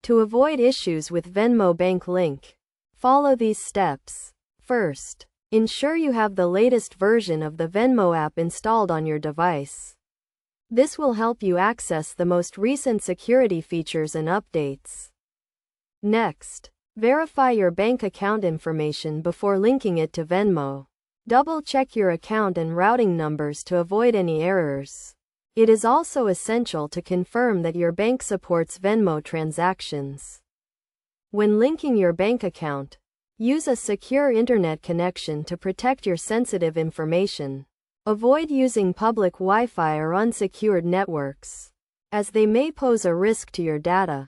To avoid issues with Venmo bank link, follow these steps. First, ensure you have the latest version of the Venmo app installed on your device. This will help you access the most recent security features and updates. Next, verify your bank account information before linking it to Venmo. Double-check your account and routing numbers to avoid any errors. It is also essential to confirm that your bank supports Venmo transactions. When linking your bank account, use a secure internet connection to protect your sensitive information. Avoid using public Wi-Fi or unsecured networks, as they may pose a risk to your data.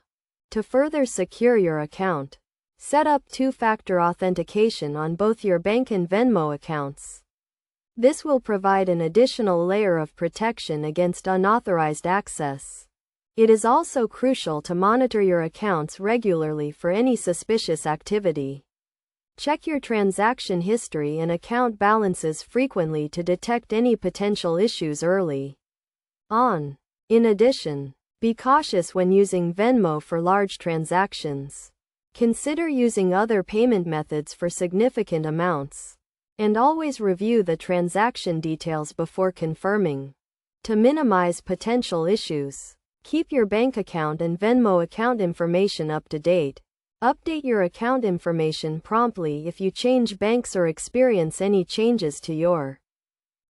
To further secure your account, set up two-factor authentication on both your bank and Venmo accounts. This will provide an additional layer of protection against unauthorized access. It is also crucial to monitor your accounts regularly for any suspicious activity. Check your transaction history and account balances frequently to detect any potential issues early on. In addition, be cautious when using Venmo for large transactions. Consider using other payment methods for significant amounts, and always review the transaction details before confirming. To minimize potential issues, keep your bank account and Venmo account information up to date. Update your account information promptly if you change banks or experience any changes to your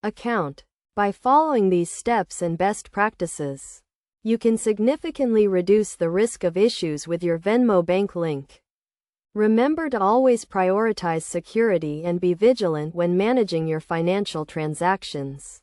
account. By following these steps and best practices, you can significantly reduce the risk of issues with your Venmo bank link. Remember to always prioritize security and be vigilant when managing your financial transactions.